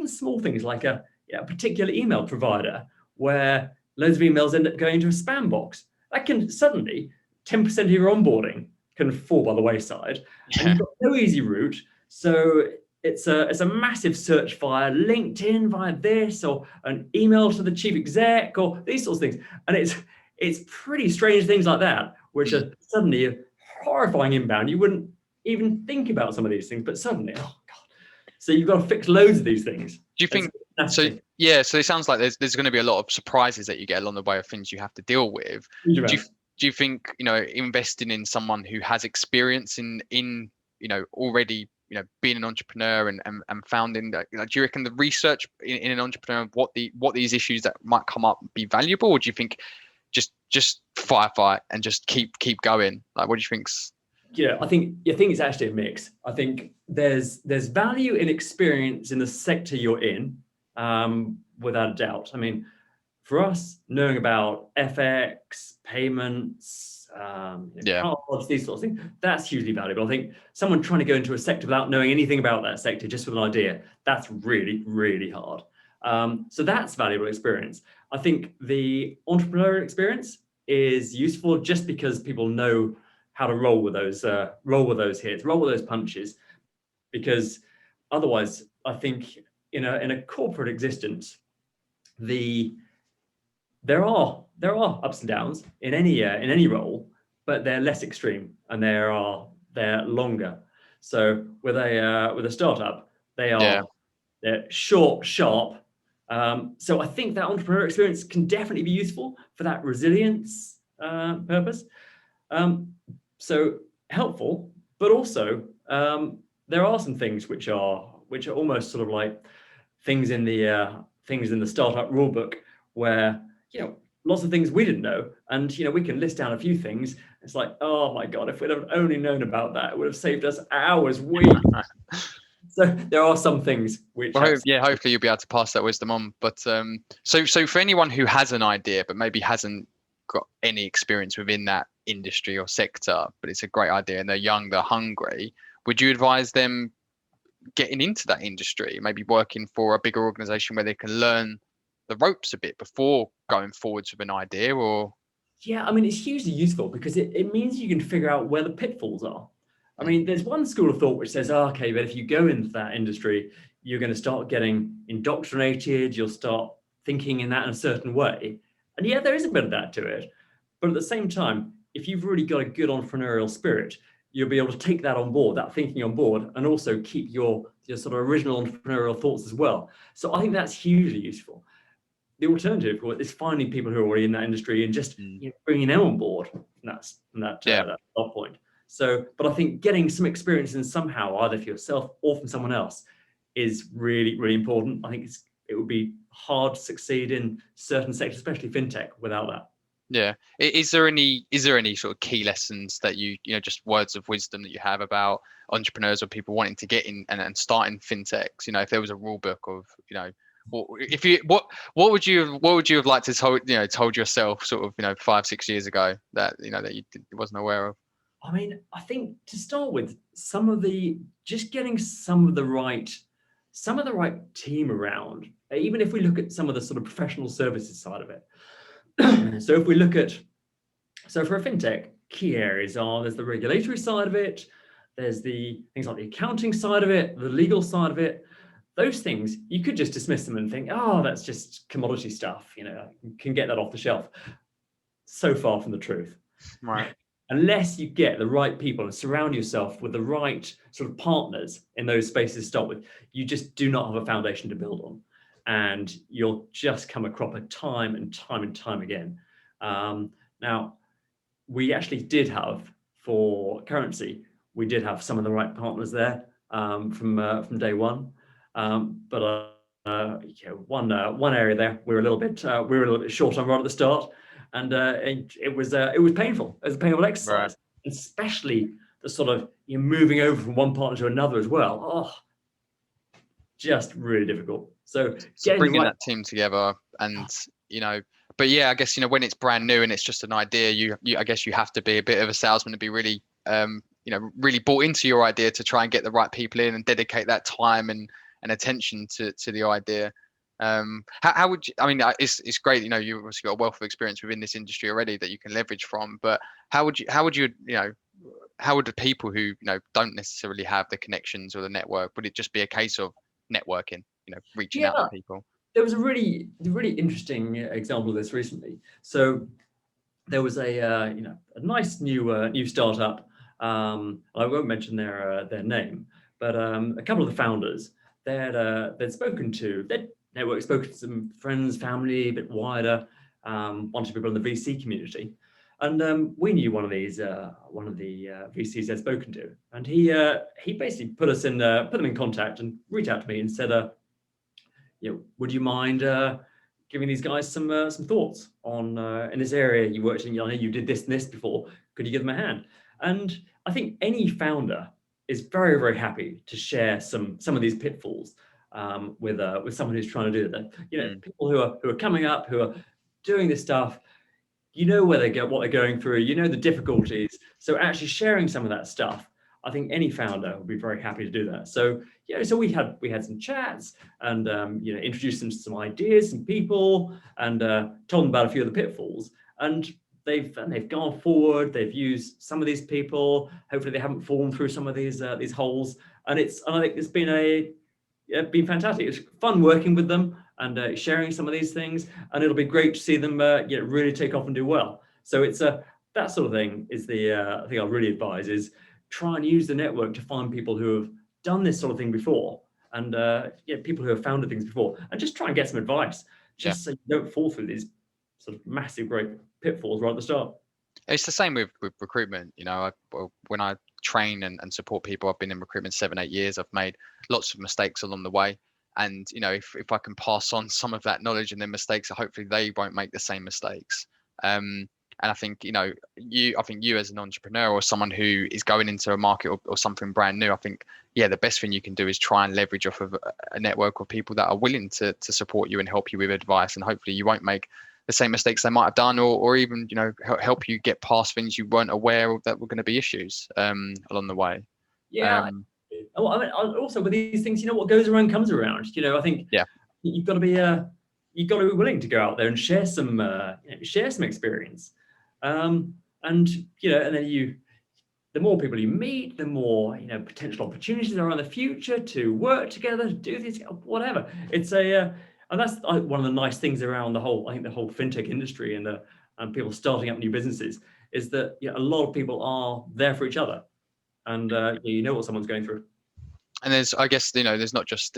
small things like a particular email provider where loads of emails end up going into a spam box. That can suddenly 10% of your onboarding can fall by the wayside, and you've got no easy route. So it's a massive search via LinkedIn, via this, or an email to the chief exec, or these sorts of things. And it's pretty strange things like that, which are suddenly a horrifying inbound. You wouldn't even think about some of these things, but suddenly, oh God. So you've got to fix loads of these things. Do you think so? Yeah, so it sounds like there's going to be a lot of surprises that you get along the way of things you have to deal with. Do you think, investing in someone who has experience in already, being an entrepreneur and founding that, do you reckon the research in an entrepreneur, what these issues that might come up be valuable, or do you think just firefight and just keep going? Like, what do you think's? Yeah, I think it's actually a mix. I think there's value in experience in the sector you're in, without a doubt. I mean, for us, knowing about FX, payments, cards, these sorts of things, that's hugely valuable. I think someone trying to go into a sector without knowing anything about that sector, just with an idea, that's really, really hard. So that's valuable experience. I think the entrepreneurial experience is useful just because people know how to roll with those hits, roll with those punches, because otherwise, I think in a corporate existence, there are ups and downs in any role, but they're less extreme and they're longer. So with a startup, they're short, sharp. So I think that entrepreneurial experience can definitely be useful for that resilience purpose. So helpful, but also there are some things which are almost sort of like things in the startup rulebook where lots of things we didn't know, and we can list down a few things. It's like, oh my God, if we'd have only known about that, it would have saved us hours, weeks. So there are some things which. Well, hopefully you'll be able to pass that wisdom on. But so for anyone who has an idea but maybe hasn't got any experience within that industry or sector, but it's a great idea and they're young, they're hungry, would you advise them getting into that industry, maybe working for a bigger organization where they can learn the ropes a bit before going forwards with an idea? Or I mean, it's hugely useful because it means you can figure out where the pitfalls are. I mean, there's one school of thought which says, okay, but if you go into that industry, you're going to start getting indoctrinated, you'll start thinking in a certain way. And there is a bit of that to it. But at the same time, if you've really got a good entrepreneurial spirit, you'll be able to take that on board, that thinking on board, and also keep your sort of original entrepreneurial thoughts as well. So I think that's hugely useful. The alternative is finding people who are already in that industry and just bringing them on board. That's the point. So, but I think getting some experience in somehow, either for yourself or from someone else, is really, really important. I think it would be hard to succeed in certain sectors, especially fintech, without that. Yeah. Is there any sort of key lessons that just words of wisdom that you have about entrepreneurs or people wanting to get in and start in fintechs? If there was a rule book of, what would you have liked to told yourself sort of 5-6 years ago that that you wasn't aware of? I mean, I think to start with, getting some of the right team around, even if we look at some of the sort of professional services side of it. So if we look at, for a fintech, key areas there's the regulatory side of it, there's the things like the accounting side of it, the legal side of it. Those things, you could just dismiss them and think, oh, that's just commodity stuff, you can get that off the shelf. So far from the truth. Right. Unless you get the right people and surround yourself with the right sort of partners in those spaces to start with, you just do not have a foundation to build on. And you'll just come a cropper time and time and time again. Now, we actually did have for Currensea, we did have some of the right partners there from day one. But one area there we were a little bit short on right at the start, and it was painful. It was a painful exercise, especially the sort of moving over from one partner to another as well. Oh, just really difficult. So bringing that team together, and but yeah, I guess when it's brand new and it's just an idea, I guess you have to be a bit of a salesman to be really really bought into your idea to try and get the right people in and dedicate that time and attention to the idea. How would you, I mean, it's great, you've obviously got a wealth of experience within this industry already that you can leverage from, but how would the people who don't necessarily have the connections or the network, would it just be a case of networking, reaching out to people? There was a really interesting example of this recently. So there was a nice new startup. I won't mention their name, but a couple of the founders, they'd spoken to their network, spoken to some friends, family, a bit wider, bunch of people in the VC community, and we knew one of the VCs they'd spoken to, and he basically put them in contact and reached out to me and said, would you mind giving these guys some thoughts on in this area you worked in? I know you did this and this before. Could you give them a hand? And I think any founder is very, very happy to share some of these pitfalls with someone who's trying to do that. People who are coming up, who are doing this stuff. Where what they're going through. The difficulties. So actually sharing some of that stuff, I think any founder would be very happy to do that. So so we had some chats and introduced them to some ideas and people, and told them about a few of the pitfalls. And they've gone forward. They've used some of these people. Hopefully, they haven't fallen through some of these holes. And I think it's been fantastic. It's fun working with them and sharing some of these things. And it'll be great to see them really take off and do well. So it's that sort of thing is the thing I really advise is try and use the network to find people who have done this sort of thing before, and people who have founded things before, and just try and get some advice, so you don't fall through these sort of massive, great pitfalls right at the start. It's the same with recruitment. When I train and support people, I've been in recruitment 7-8 years. I've made lots of mistakes along the way, and if I can pass on some of that knowledge and their mistakes, hopefully they won't make the same mistakes. And I think you as an entrepreneur or someone who is going into a market or something brand new, I think the best thing you can do is try and leverage off of a network of people that are willing to support you and help you with advice, and hopefully you won't make the same mistakes they might have done, or even help you get past things you weren't aware that were going to be issues along the way. I mean, also with these things, what goes around comes around. I think you've got to be willing to go out there and share some experience. And then the more people you meet, the more potential opportunities there are in the future to work together, to do this, whatever. It's and that's one of the nice things around the whole fintech industry and people starting up new businesses is that a lot of people are there for each other, and what someone's going through. And there's not just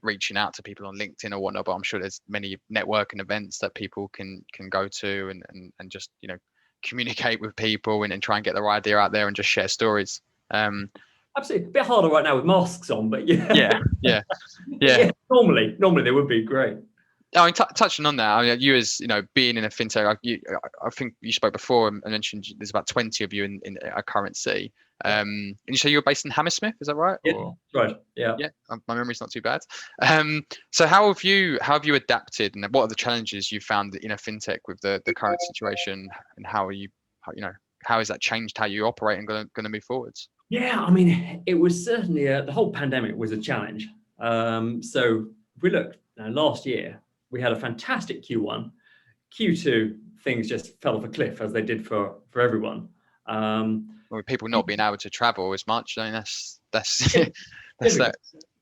reaching out to people on LinkedIn or whatnot, but I'm sure there's many networking events that people can go to and just communicate with people and try and get their idea out there and just share stories. Absolutely, a bit harder right now with masks on, but yeah. Normally they would be great. I mean, touching on that, I mean, you as being in a fintech, I think you spoke before and mentioned there's about 20 of you in a Currensea. And you say you're based in Hammersmith, is that right? Yeah, right. Yeah. Yeah, my memory's not too bad. So how have you adapted, and what are the challenges you found in a fintech with the current situation, and how has that changed how you operate and going to move forwards? Yeah, I mean, it was certainly the whole pandemic was a challenge. So if we look last year, we had a fantastic Q1. Q2, things just fell off a cliff as they did for everyone. With people not being able to travel as much, I mean, that's that.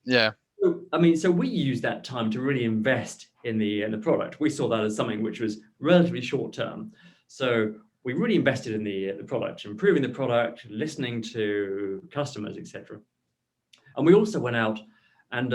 Yeah. So we used that time to really invest in the product. We saw that as something which was relatively short term. So we really invested in the product, improving the product, listening to customers, etc. And we also went out and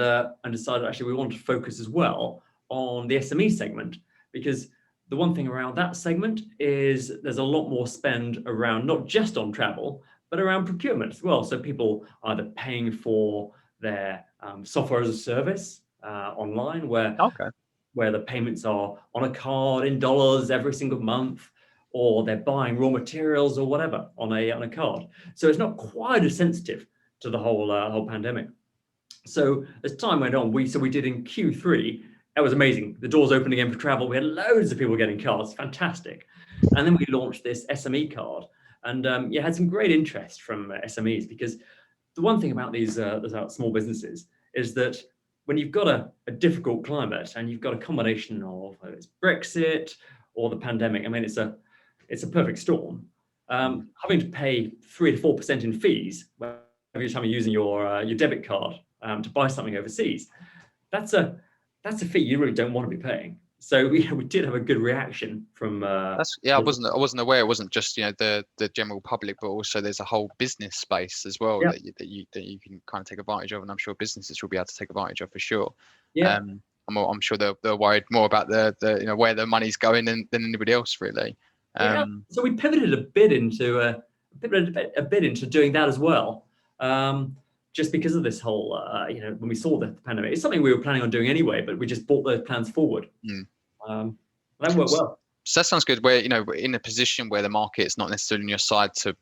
decided actually we wanted to focus as well on the SME segment, because the one thing around that segment is there's a lot more spend around not just on travel, but around procurement as well. So people either paying for their software as a service online, Okay. where the payments are on a card in dollars every single month, or they're buying raw materials or whatever on a card. So it's not quite as sensitive to the whole pandemic. So as time went on, we did in Q3. That was amazing. The doors opened again for travel. We had loads of people getting cards, fantastic. And then we launched this SME card, and had some great interest from SMEs, because the one thing about these small businesses is that when you've got a difficult climate and you've got a combination of whether it's Brexit or the pandemic, I mean, it's a perfect storm. Having to pay 3 to 4% in fees every time you're using your debit card to buy something overseas, that's a fee you really don't want to be paying. So we did have a good reaction from. I wasn't aware it wasn't just the general public, but also there's a whole business space as well Yeah. that you can kind of take advantage of, and I'm sure businesses will be able to take advantage of for sure. Yeah. I'm sure they're worried more about the where the money's going than anybody else really. Yeah. So we pivoted a bit into doing that as well. Just because of this whole, when we saw the pandemic, it's something we were planning on doing anyway, but we just brought those plans forward. That worked well. So that sounds good. Where we're in a position where the market's not necessarily on your side to,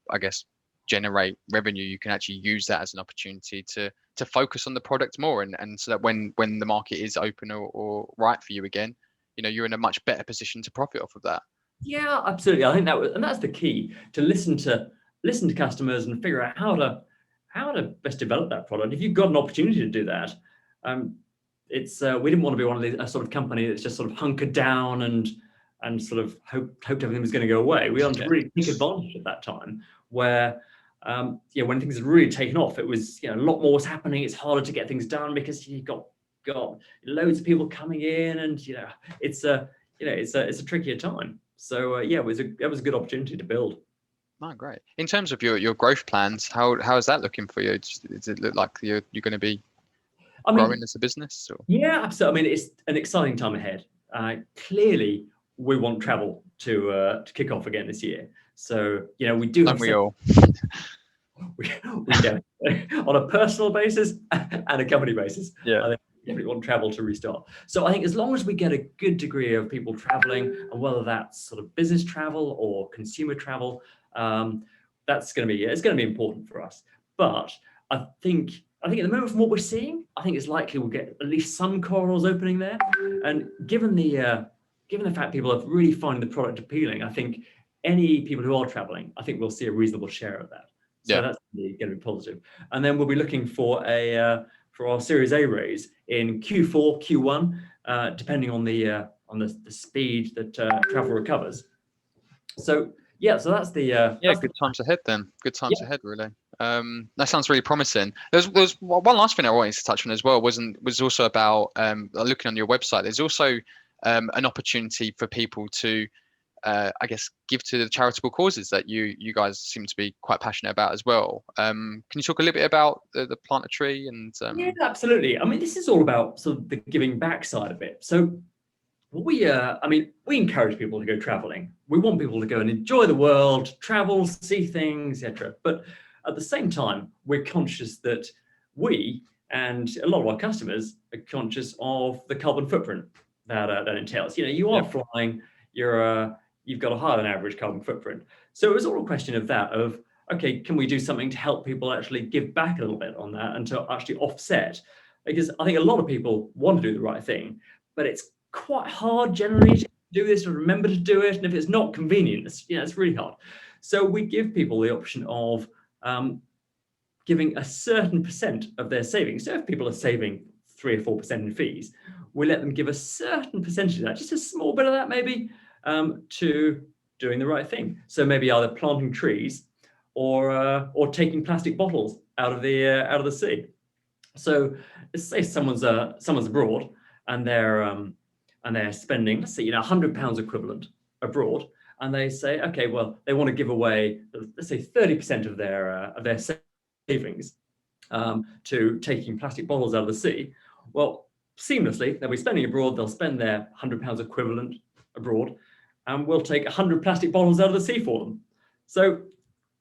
I guess, generate revenue, you can actually use that as an opportunity to focus on the product more, and so that when the market is open or right for you again, you're in a much better position to profit off of that. Yeah, absolutely. I think that's the key, to listen to customers and figure out how to best develop that product. If you've got an opportunity to do that, we didn't want to be one of these sort of company that's just sort of hunkered down and sort of hoped everything was going to go away. We wanted to really take advantage of that time where when things had really taken off, it was a lot more was happening. It's harder to get things done because you got loads of people coming in, and it's a trickier time. So it was a good opportunity to build. Oh, great. In terms of your growth plans, how is that looking for you? Does it look like you're going to be growing as a business? Or? Yeah, absolutely. I mean, it's an exciting time ahead. Clearly, we want travel to kick off again this year. So we do. Don't we all? we can on a personal basis and a company basis. Yeah. I think we want travel to restart. So I think as long as we get a good degree of people traveling, and whether that's sort of business travel or consumer travel, that's going to be important for us. But I think at the moment, from what we're seeing, I think it's likely we'll get at least some corridors opening there. And given the fact people have really found the product appealing, I think any people who are traveling, I think we'll see a reasonable share of that. So that's going to be positive. And then we'll be looking for our Series A raise in Q4, Q1, depending on the speed that travel recovers. So so that's the good times ahead then. Good times ahead, really. That sounds really promising. There's one last thing I wanted to touch on as well. Was also about looking on your website. There's also an opportunity for people to I guess give to the charitable causes that you guys seem to be quite passionate about as well. Can you talk a little bit about the Plant a Tree and Yeah, absolutely. I mean, this is all about sort of the giving back side of it. So we encourage people to go traveling. We want people to go and enjoy the world, travel, see things, etc. But at the same time, we're conscious that we and a lot of our customers are conscious of the carbon footprint that entails. You are flying, you've got a higher than average carbon footprint. So it was all a question of that, of, okay, can we do something to help people actually give back a little bit on that and to actually offset? Because I think a lot of people want to do the right thing, but it's quite hard generally to do this or remember to do it. And if it's not convenient, it's really hard. So we give people the option of giving a certain percent of their savings. So if people are saving 3 or 4% in fees, we let them give a certain percentage of that, just a small bit of that maybe, to doing the right thing. So maybe either planting trees or taking plastic bottles out of the sea. So say someone's abroad and they're spending, let's say, £100 equivalent abroad, and they say, okay, well, they want to give away, let's say, 30% of their savings to taking plastic bottles out of the sea. Well, seamlessly, they'll be spending abroad, they'll spend their £100 equivalent abroad, and we'll take 100 plastic bottles out of the sea for them. So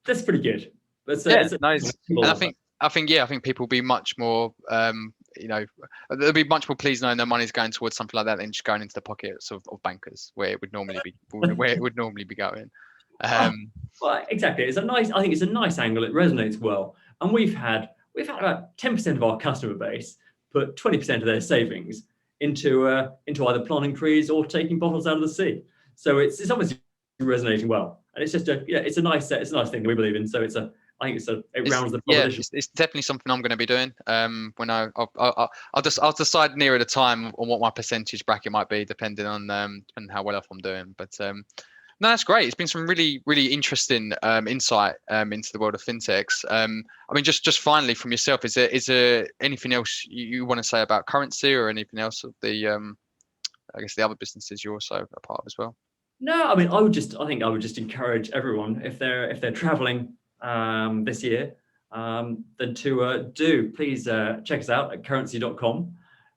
that's pretty good. Yeah, nice. People And love that. I think people will be much more, you know, they'll be much more pleased knowing their money's going towards something like that than just going into the pockets of bankers where it would normally be going. Um, Well, exactly. It's a nice. I think it's a nice angle. It resonates well, and we've had about 10% of our customer base put 20% of their savings into either planting trees or taking bottles out of the sea. So it's obviously resonating well, and it's just it's a nice thing that we believe in. So I think it rounds the proposition. it's definitely something I'm going to be doing. When I'll decide nearer the time on what my percentage bracket might be, depending on how well off I'm doing. But no, that's great. It's been some really, really interesting insight into the world of fintechs. I mean, just finally from yourself, is there anything else you want to say about Currensea or anything else of the I guess the other businesses you're also a part of as well? No, I mean, I think I would just encourage everyone if they're traveling this year, then to do please check us out at currensea.com,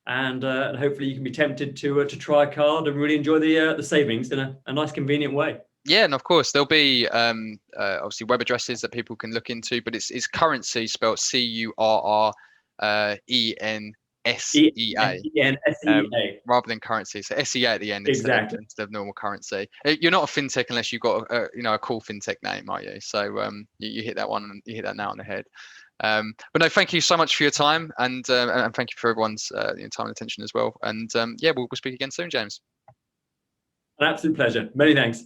and hopefully you can be tempted to try a card and really enjoy the savings in a nice, convenient way. Yeah, and of course there'll be obviously web addresses that people can look into, but it's Currensea spelled Currensea. Rather than currency, so SEA at the end Exactly. instead of normal currency. You're not a fintech unless you've got a cool fintech name, are you? So you hit that one, and you hit that nail on the head. But no, thank you so much for your time, and thank you for everyone's time and attention as well. And yeah, we'll speak again soon, James. An absolute pleasure. Many thanks.